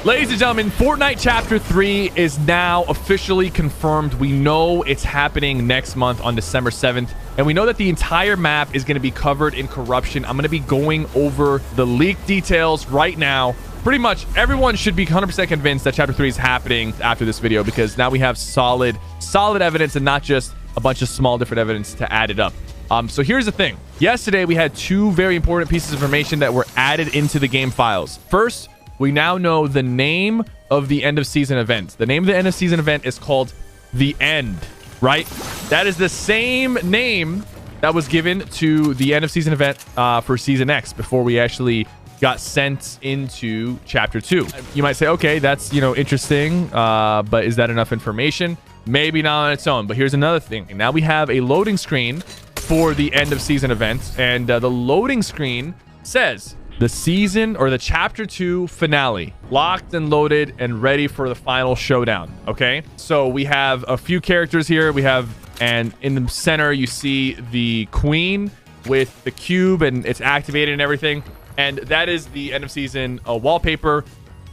Ladies and gentlemen, Fortnite Chapter 3 is now officially confirmed. We know it's happening next month on December 7th. And we know that the entire map is going to be covered in corruption. I'm going to be going over the leaked details right now. Pretty much everyone should be 100% convinced that Chapter 3 is happening after this video, because now we have solid evidence and not just a bunch of small different evidence to add it up. So here's the thing. Yesterday, we had two very important pieces of information that were added into the game files. First, we now know the name of the end of season event. The name of the end of season event is called The End, right? That is the same name that was given to the end of season event for Season X before we actually got sent into Chapter 2. You might say, okay, that's, interesting, but is that enough information? Maybe not on its own, but here's another thing. Now we have a loading screen for the end of season event, and the loading screen says the season or the Chapter 2 finale, locked and loaded and ready for the final showdown. Okay, so we have a few characters here. And in the center, you see the queen with the cube, and it's activated and everything. And that is the end of season wallpaper,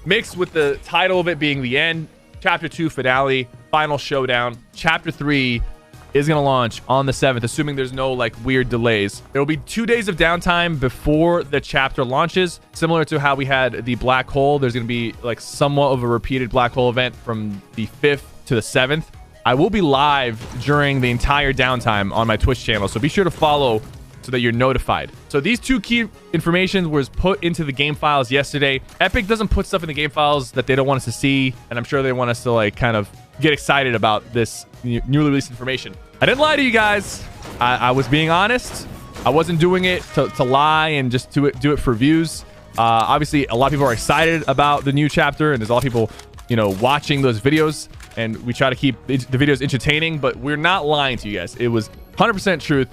mixed with the title of it being The End, Chapter 2 finale, final showdown. Chapter 3 is going to launch on the 7th, assuming there's no weird delays. There will be 2 days of downtime before the chapter launches, similar to how we had the black hole. There's going to be somewhat of a repeated black hole event from the 5th to the 7th. I will be live during the entire downtime on my Twitch channel, so be sure to follow so that you're notified. So these two key information was put into the game files yesterday. Epic doesn't put stuff in the game files that they don't want us to see, and I'm sure they want us to kind of get excited about this newly released information. I didn't lie to you guys. I was being honest. I wasn't doing it to lie and just do it for views. Obviously, a lot of people are excited about the new chapter, and there's a lot of people, watching those videos, and we try to keep the videos entertaining, but we're not lying to you guys. It was 100% truth,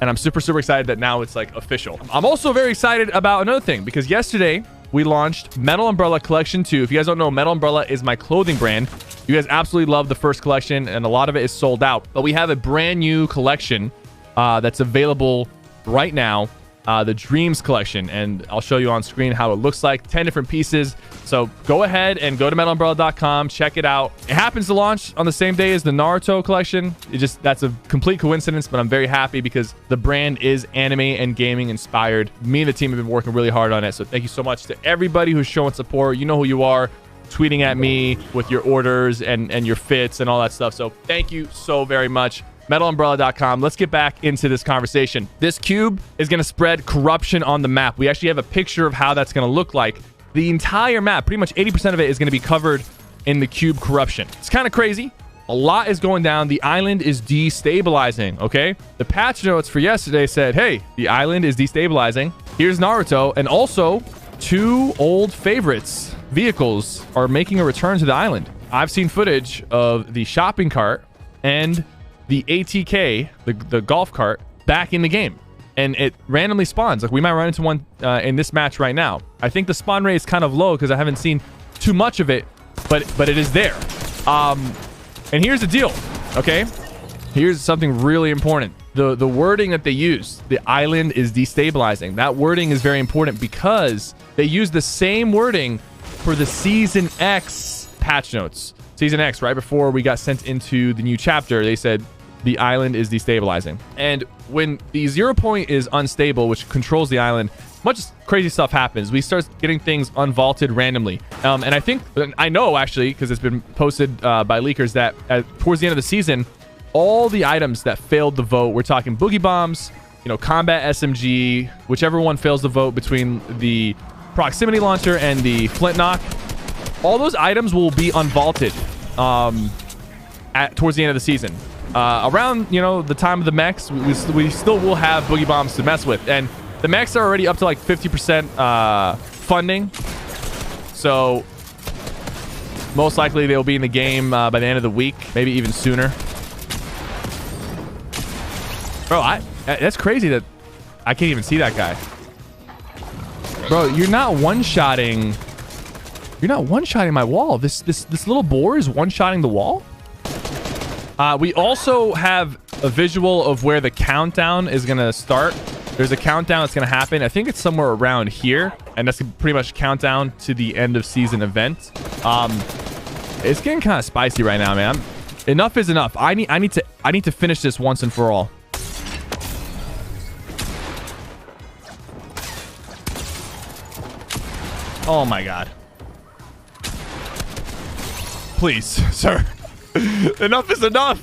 and I'm super excited that now it's official. I'm also very excited about another thing, because yesterday we launched Metal Umbrella Collection 2. If you guys don't know, Metal Umbrella is my clothing brand. You guys absolutely love the first collection, and a lot of it is sold out. But we have a brand new collection that's available right now, the Dreams Collection. And I'll show you on screen how it looks like. 10 different pieces. So go ahead and go to metalumbrella.com. Check it out. It happens to launch on the same day as the Naruto collection. That's a complete coincidence, but I'm very happy because the brand is anime and gaming inspired. Me and the team have been working really hard on it. So thank you so much to everybody who's showing support. You know who you are. Tweeting at me with your orders and your fits and all that stuff. So thank you so very much. metalumbrella.com. Let's get back into this conversation. This cube is going to spread corruption on the map. We actually have a picture of how that's going to look like. The entire map, pretty much 80% of it, is going to be covered in the cube corruption. It's kind of crazy. A lot is going down. The island is destabilizing, okay? The patch notes for yesterday said, hey, the island is destabilizing. Here's Naruto. And also, 2 old favorites vehicles are making a return to the island. I've seen footage of the shopping cart and the ATK, the golf cart, back in the game, and it randomly spawns. We might run into one in this match right now. I think the spawn rate is kind of low because I haven't seen too much of it, but it is there. And here's the deal, okay? Here's something really important. The wording that they use, the island is destabilizing. That wording is very important because they use the same wording for the Season X patch notes. Season X, right before we got sent into the new chapter, they said the island is destabilizing. And when the 0 point is unstable, which controls the island, much crazy stuff happens. We start getting things unvaulted randomly. And I know actually, because it's been posted by leakers, that towards the end of the season, all the items that failed the vote, we're talking boogie bombs, combat SMG, whichever one fails the vote between the proximity launcher and the flint knock, all those items will be unvaulted towards the end of the season. Around the time of the mechs, we still will have boogie bombs to mess with, and the mechs are already up to 50% funding, so most likely they'll be in the game by the end of the week, maybe even sooner. Bro, that's crazy that I can't even see that guy. Bro, you're not one-shotting. You're not one-shotting my wall. This little boar is one-shotting the wall. We also have a visual of where the countdown is gonna start. There's a countdown that's going to happen. I think it's somewhere around here, and that's pretty much countdown to the end of season event. It's getting kind of spicy right now, man. Enough is enough. I need to finish this once and for all. Oh my god. Please, sir. Enough is enough.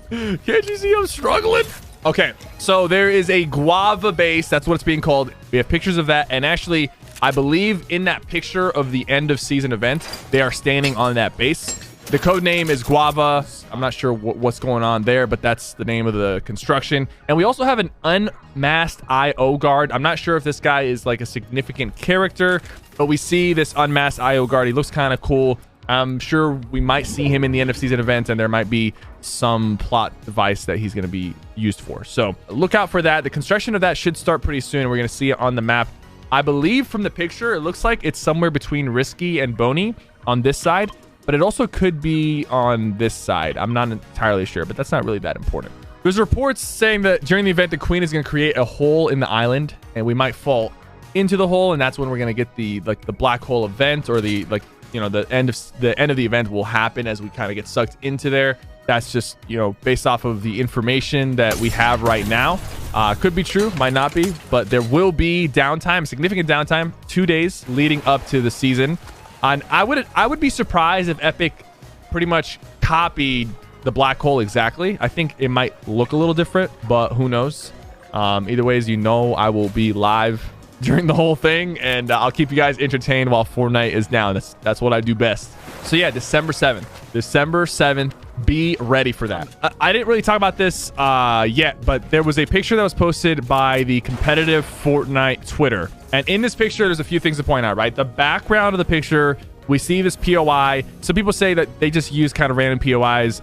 Can't you see I'm struggling? Okay, so there is a guava base. That's what it's being called. We have pictures of that. And actually, I believe in that picture of the end of season event, they are standing on that base. The code name is Guava. I'm not sure what's going on there, but that's the name of the construction. And we also have an unmasked IO guard. I'm not sure if this guy is like a significant character, but we see this unmasked IO guard. He looks kind of cool. I'm sure we might see him in the end of season event, and there might be some plot device that he's going to be used for. So look out for that. The construction of that should start pretty soon. We're going to see it on the map. I believe from the picture, it looks like it's somewhere between Risky and Boney on this side, but it also could be on this side. I'm not entirely sure, but that's not really that important. There's reports saying that during the event, the queen is going to create a hole in the island, and we might fall into the hole, and that's when we're going to get the black hole event, or the the end of the event will happen as we kind of get sucked into there. That's just, based off of the information that we have right now. Could be true, might not be, but there will be downtime, significant downtime, 2 days leading up to the season. And I would be surprised if Epic pretty much copied the black hole exactly. I think it might look a little different, but who knows? Either ways, I will be live during the whole thing, and I'll keep you guys entertained while Fortnite is down. That's what I do best. So yeah, December 7th, be ready for that. I didn't really talk about this yet, but there was a picture that was posted by the competitive Fortnite Twitter, and in this picture there's a few things to point out, right? The background of the picture, we see this POI. Some people say that they just use kind of random POIs.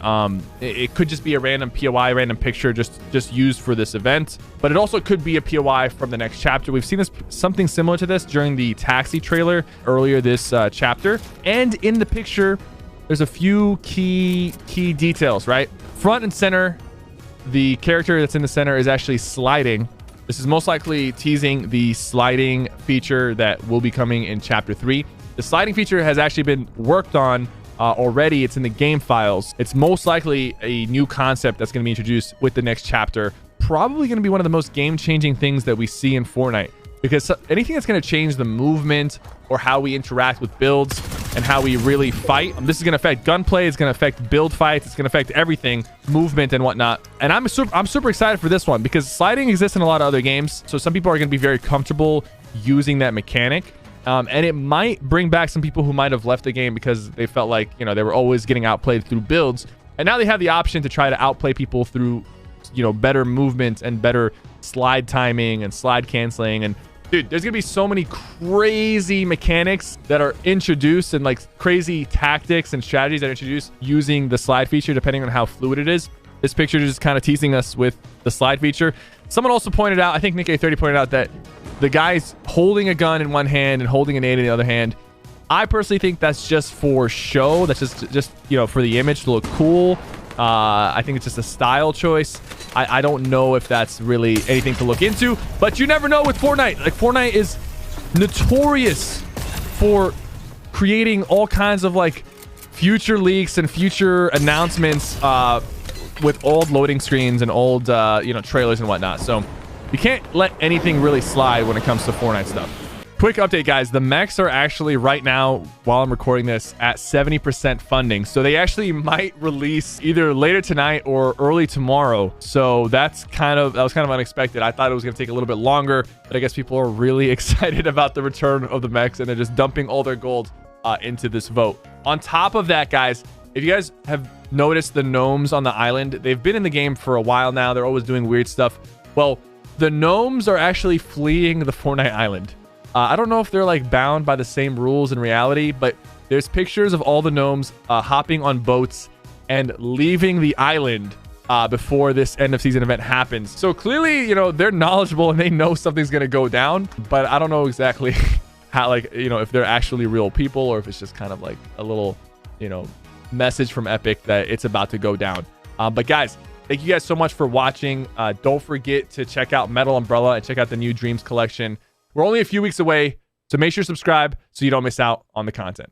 It could just be a random POI, random picture just used for this event. But it also could be a POI from the next chapter. We've seen something similar to this during the taxi trailer earlier this chapter. And in the picture, there's a few key details, right? Front and center, the character that's in the center is actually sliding. This is most likely teasing the sliding feature that will be coming in chapter 3. The sliding feature has actually been worked on already. It's in the game files. It's most likely a new concept that's going to be introduced with the next chapter. Probably going to be one of the most game-changing things that we see in Fortnite, because anything that's going to change the movement or how we interact with builds and how we really fight, this is going to affect gunplay. It's going to affect build fights. It's going to affect everything, movement and whatnot. And I'm super excited for this one, because sliding exists in a lot of other games. So some people are going to be very comfortable using that mechanic. And it might bring back some people who might have left the game because they felt like, they were always getting outplayed through builds. And now they have the option to try to outplay people through, better movement and better slide timing and slide canceling. And dude, there's going to be so many crazy mechanics that are introduced, and like crazy tactics and strategies that are introduced using the slide feature, depending on how fluid it is. This picture is just kind of teasing us with the slide feature. Someone also pointed out, I think Nick A30 pointed out, that the guy's holding a gun in one hand and holding a nade in the other hand. I personally think that's just for show. That's just for the image to look cool. I think it's just a style choice. I don't know if that's really anything to look into, but you never know with Fortnite. Like, Fortnite is notorious for creating all kinds of like future leaks and future announcements with old loading screens and old trailers and whatnot. So you can't let anything really slide when it comes to Fortnite stuff. Quick update, guys. The mechs are actually right now, while I'm recording this, at 70% funding. So they actually might release either later tonight or early tomorrow. So that was kind of unexpected. I thought it was going to take a little bit longer, but I guess people are really excited about the return of the mechs, and they're just dumping all their gold into this vote. On top of that, guys, if you guys have noticed the gnomes on the island, they've been in the game for a while now. They're always doing weird stuff. Well, the gnomes are actually fleeing the Fortnite island. I don't know if they're like bound by the same rules in reality, but there's pictures of all the gnomes hopping on boats and leaving the island before this end of season event happens. So clearly, they're knowledgeable and they know something's going to go down, but I don't know exactly how, if they're actually real people or if it's just kind of like a little, message from Epic that it's about to go down. But guys, Thank you guys so much for watching. Don't forget to check out Metal Umbrella and check out the new Dreams collection. We're only a few weeks away, so make sure to subscribe so you don't miss out on the content.